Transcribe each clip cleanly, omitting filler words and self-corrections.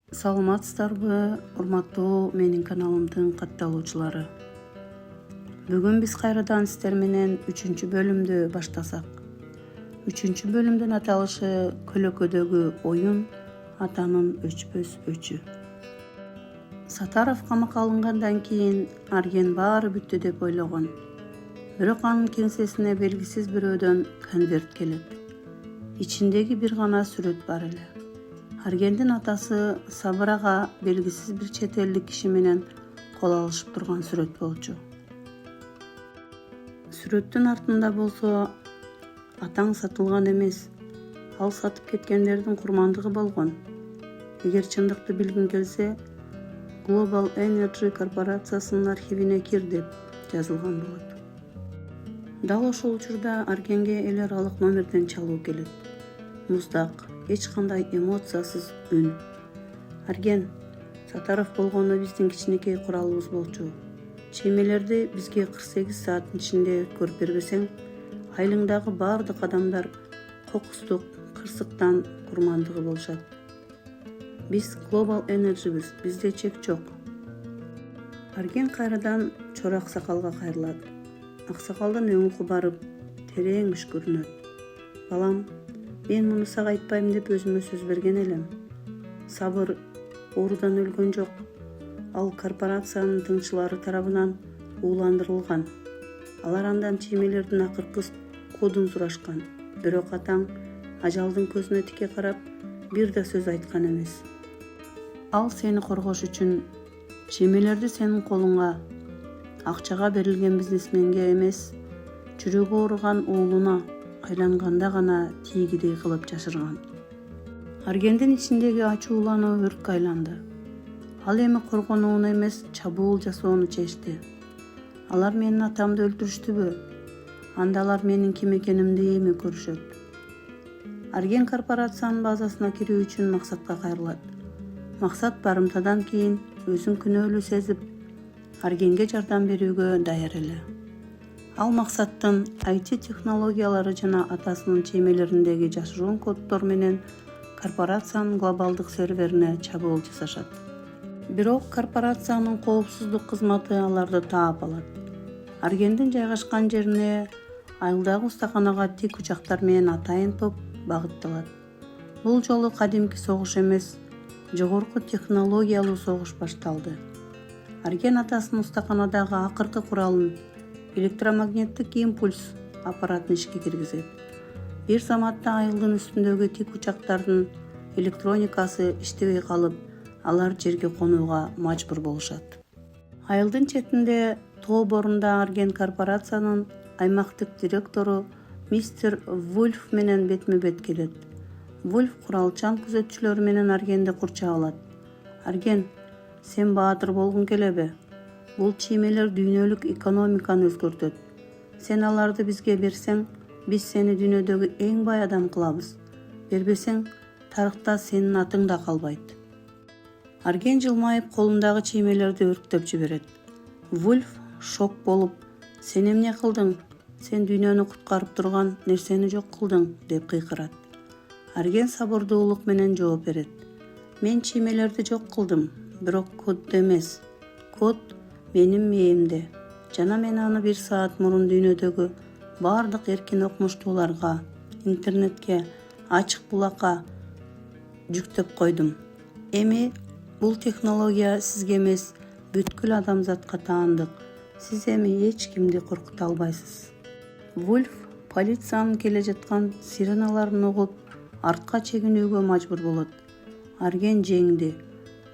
Саламатсыздарбы, урматтуу менин каналымдын катталуучулары. Бүгүн биз кайрадан сиздер менен 3-бөлүмдү баштасак. 3-бөлүмдүн аталышы Көлөкөдөгү оюн атанын өчпөс өчү. Сатаров камакка алынгандан кийин Арген баары бүттү деп ойлогон. Бирок анын кеңсесине белгисиз бирөөдөн конверт келет. Ичиндеги бир гана сүрөт бар эле. Аргендин атасы Сабыр ага белгисиз бир чет элдик киши менен кол алышып турган сүрөт болчу. Сүрөттүн артында болсо атаң сатылган эмес, ал сатып кеткендердин курмандыгы болгон. Эгер чындыкты билгиң келсе, Global Energy корпорациясынын архивине кир деп жазылган болот. Дал ошол учурда Аргенге эл аралык номерден чалуу келет. Муздак, эч кандай эмоциясыз үн. Арген, Сатаров болгону биздин кичинекей куралыбыз болчу. Чеймелерди бизге 48 сааттын ичинде өткөрүп бербесең, айылыңдагы баардык адамдар кокустук, кырсыктан курмандыгы болушат. Биз Global Energy'биз, бизде чек жок. Арген кайрадан чора аксакалга кайрылат. Аксакалдын өңү кубарып, терең үшкүрүнөт. Балам, мен муну сага айтпайм деп өзүмө сөз берген элем. Сабыр оорудан өлгөн жок. Ал корпорациянын тыңчылары тарабынан ууландырылган. Алар андан чеймелердин акыркы кодун сурашкан. Бирок атаң ажалдын көзүнө тике карап, бир да сөз айткан эмес. Ал сени коргош үчүн чеймелерди сенин колуңа, акчага берилген бизнесменге эмес, жүрөгү ооруган уулуна айланганда гана тийгидей кылып жашырган. Аргендин ичиндеги ачуулануу өрткө айланды. Ал эми коргонууну эмес, чабуул жасоону чечти. Алар менин атамды өлтүрүштүбү? Анда алар менин ким экенимди эми көрүшөт. Арген корпорациянын базасына кирүү үчүн максатка кайрылат. Максат барымтадан кийин өзүн күнөөлүү сезип, Аргенге жардам берүүгө даяр эле. Ал максаттын IT технологиялары жана атасынын чеймелериндеги жашыруун коддор менен корпорациянын глобалдык серверине чабуул жасашат. Бирок корпорациянын коопсуздук кызматы аларды таап алат. Аргендин жайгашкан жерине айылдагы устаканага тик учактар менен атайын топ багытталат. Бул жолу кадимки согуш эмес, жогорку технологиялуу согуш башталды. Арген атасынын устаканадагы акыркы куралын, электромагниттик импульс аппаратын ишке киргизет. Бир заматта айылдын үстүндөгү тик учактардын электроникасы иштебей калып, алар жерге конууга мажбур болушат. Айылдын четинде тоо борунда Арген корпорациянын аймактык директору мистер Вульф менен бетме-бет келет. Вульф куралчан күзөтчүлөр менен Аргенди курчап алат. Арген, сен баатыр болгуң келеби? Бул чеймелер дүйнөлүк экономиканы өзгөртөт. Сен аларды бизге берсең, биз сени дүйнөдөгү эң бай адам кылабыз. Бербесең, тарыхта сенин атың да калбайт. Арген жылмайып колундагы чеймелерди өрктөп жиберет. Вульф шок болуп, сен эмне кылдың? Сен дүйнөнү куткарып турган нерсени жок кылдың, деп кыйкырат. Арген сабырдуулук менен жооп берет. Мен чеймелерди жок кылдым, бирок кодду эмес. Код менин мээмде. Жана мен аны 1 саат мурун дүйнөдөгү баардык эркин окумуштууларга, интернетке, ачык булакка жүктөп койдум. Эми бул технология сизге эмес, бүткүл адамзатка таандык. Сиз эми эч кимди коркута албайсыз. Вульф полициянын келе жаткан сиреналарын угуп, артка чегинүүгө мажбур болот. Арген жеңди.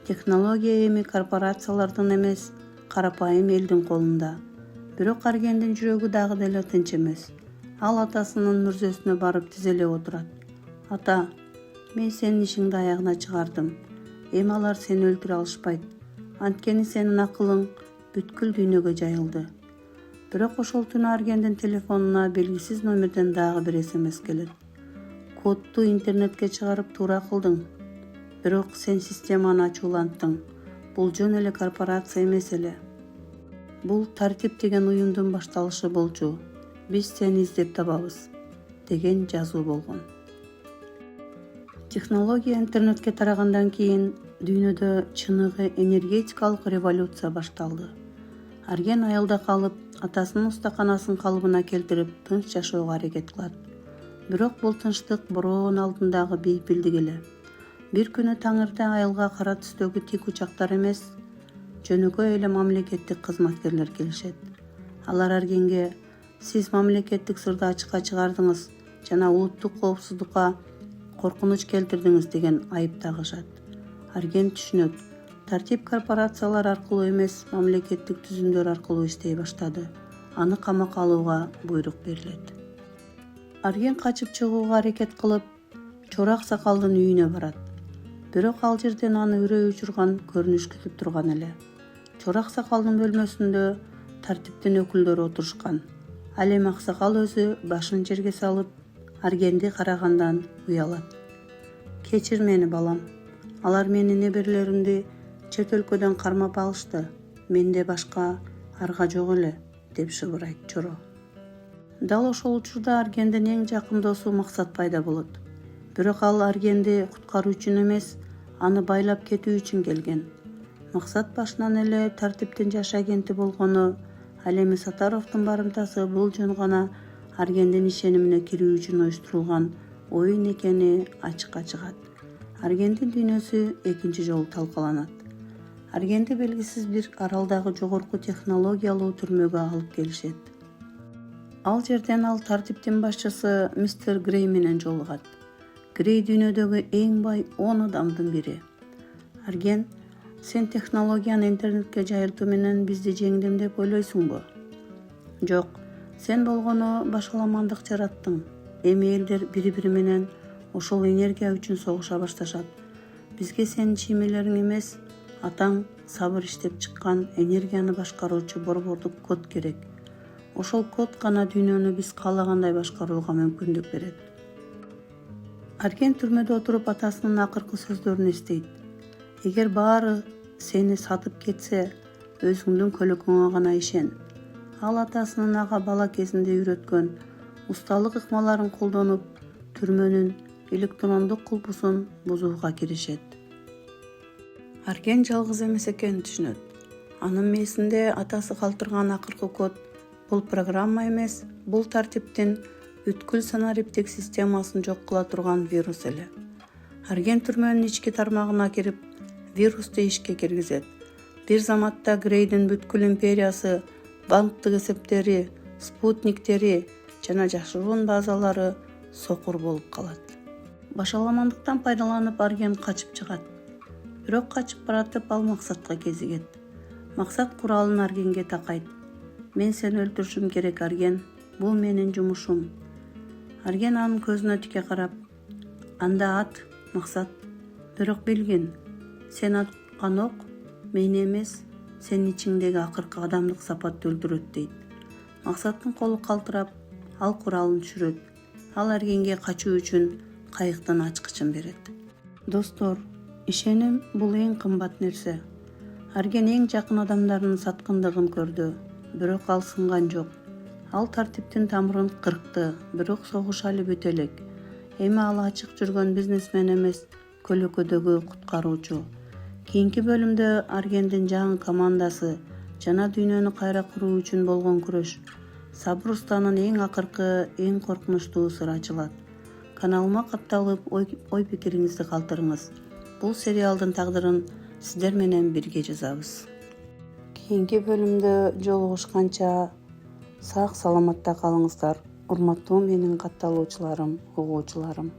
Технология эми корпорациялардын эмес, карапайым элдин колунда. Бирок Аргендин жүрөгү дагы деле тынч эмес. Ал атасынын мүрзөсүнө барып тизелеп отурат. Ата, мен сенин ишиңди аягына чыгардым. Эми алар сени өлтүрө алышпайт. Анткени сенин акылың бүткүл дүйнөгө жайылды. Бирок ошол түнү Аргендин телефонуна белгисиз номерден дагы бир СМС келет. Кодду интернетке чыгарып туура кылдың. Бирок сен системаны ачууланттың. Бул жөн эле корпорация эмес эле. Бул тартип деген уюмдун башталышы болчу. Биз сени издеп табабыз, деген жазуу болгон. Технология интернетке тарагандан кийин дүйнөдө чыныгы энергетикалык революция башталды. Арген айылда калып, атасынын устаканасын калыбына келтирип, тынч жашоого аракет кылат. Бирок бул тынчтык бороонун алдындагы бейпилдик эле. Бир күнү таң эрте айылга кара түстөгү тик учактар эмес, жөнөкөй эле мамлекеттик кызматкерлер келишет. Алар Аргенге: "Сиз мамлекеттик сырды ачыкка чыгардыңыз жана улуттук коопсуздукка коркунуч келтирдиңиз" деген айып тагышат. Арген түшүнөт. Тартип корпорациялар аркылуу эмес, мамлекеттик түзүмдөр аркылуу иштей баштады. Аны камакка алууга буйрук берилет. Арген качып чыгууга аракет кылып, Чорак сакалдын үйүнө барат. Бирок ал жерден аны үрөй учурган көрүнүш күтүп турган эле. Чорак сакалдын бөлмөсүндө тартиптин өкүлдөрү отурушкан. Ал эми аксакал өзү башын жерге салып, Аргенди карагандан уялат. "Кечир мени, балам. Алар менин неберелеримди чет өлкөдөн кармап алышты. Менде башка арга жок эле", деп шыбырайт Чоро. Дал ошол учурда Аргендин эң жакын досу Максат пайда болот. Бирок ал Аргенди куткаруу үчүн эмес, аны байлап кетүү үчүн келген. Максат башынан эле тартиптин жаш агенти болгону, ал эми Сатаровдун барымтасы бул жөн гана Аргендин ишенимине кирүү үчүн уюштурулган оюн экени ачыкка чыгат. Аргендин дүйнөсү экинчи жолу талкаланат. Аргенди белгисиз бир аралдагы жогорку технологиялуу түрмөгө алып келишет. Ал жерден ал тартиптин башчысы мистер Грей менен жолугат. Грей дүйнөдөгү эң бай 10 адамдын бири. Арген: "Сен технологияны интернетке жайылтуу менен бизди жеңдим деп ойлойсуңбу? Жок, сен болгону башаламандык жараттың. Эми элдер бири-бири менен ошол энергия үчүн согуша башташат. Бизге сенин чиймелериң эмес, атаң сабыр иштеп чыккан энергияны башкаруучу борбордук код керек. Ошол код гана дүйнөнү биз каалагандай башкарууга мүмкүндүк берет". Арген түрмөдө отуруп атасынын акыркы сөздөрүн эстейт. "Эгер баары сени сатып кетсе, өзүңдүн көлөкөңө гана ишен". Ал атасынын ага бала кезинде үйрөткөн усталык ыкмаларын колдонуп, түрмөнүн электрондук кулпусун бузууга киришет. Арген жалгыз эмес экенин түшүнөт. Анын мээсинде атасы калтырган акыркы код бул программа эмес, бул тартиптин бүткүл санариптик системасын жок кыла турган вирус эле. Арген түрмөнүн ички тармагына кирип, вирусту ишке киргизет. Бир заматта Грейдин бүткүл империясы, банктык эсептери, спутниктери жана жашыруун базалары сокур болуп калат. Башаламандыктан пайдаланып Арген качып чыгат. Бирок качып баратып ал Максатка кезигет. Максат куралын Аргенге такайт. "Мен сени өлтүрүшүм керек, Арген. Бул менин жумушум". Арген анын көзүнө тике карап: "Анда ат, Максат. Бирок билгин, сен аткан ок мени эмес, сенин ичиңдеги акыркы адамдык сапатты өлтүрөт" дейт. Максаттын колу калтырап, ал куралын түшүрөт. Ал Аргенге качуу үчүн кайыктын ачкычын берет. Достор, ишеним бул эң кымбат нерсе. Арген эң жакын адамдарынын саткындыгын көрдү, бирок ал сынган жок. Ал тартиптин тамырын кыркты, бирок согуш али бүтө элек. Эми ал ачык жүргөн бизнесмен эмес, көлөкөдөгү куткаруучу. Кийинки бөлүмдө Аргендин жаңы командасы жана дүйнөнү кайра куруу үчүн болгон күрөш, Сабыр устанын эң акыркы, эң коркунучтуу сыры ачылат. Каналыма катталып, ой пикириңизди калтырыңыз. Бул сериалдын тагдырын сиздер менен бирге жазабыз. Кийинки бөлүмдө жолугушканча сак саламатта калыңыздар. Урматтуу менин катталуучуларым, угуучуларым.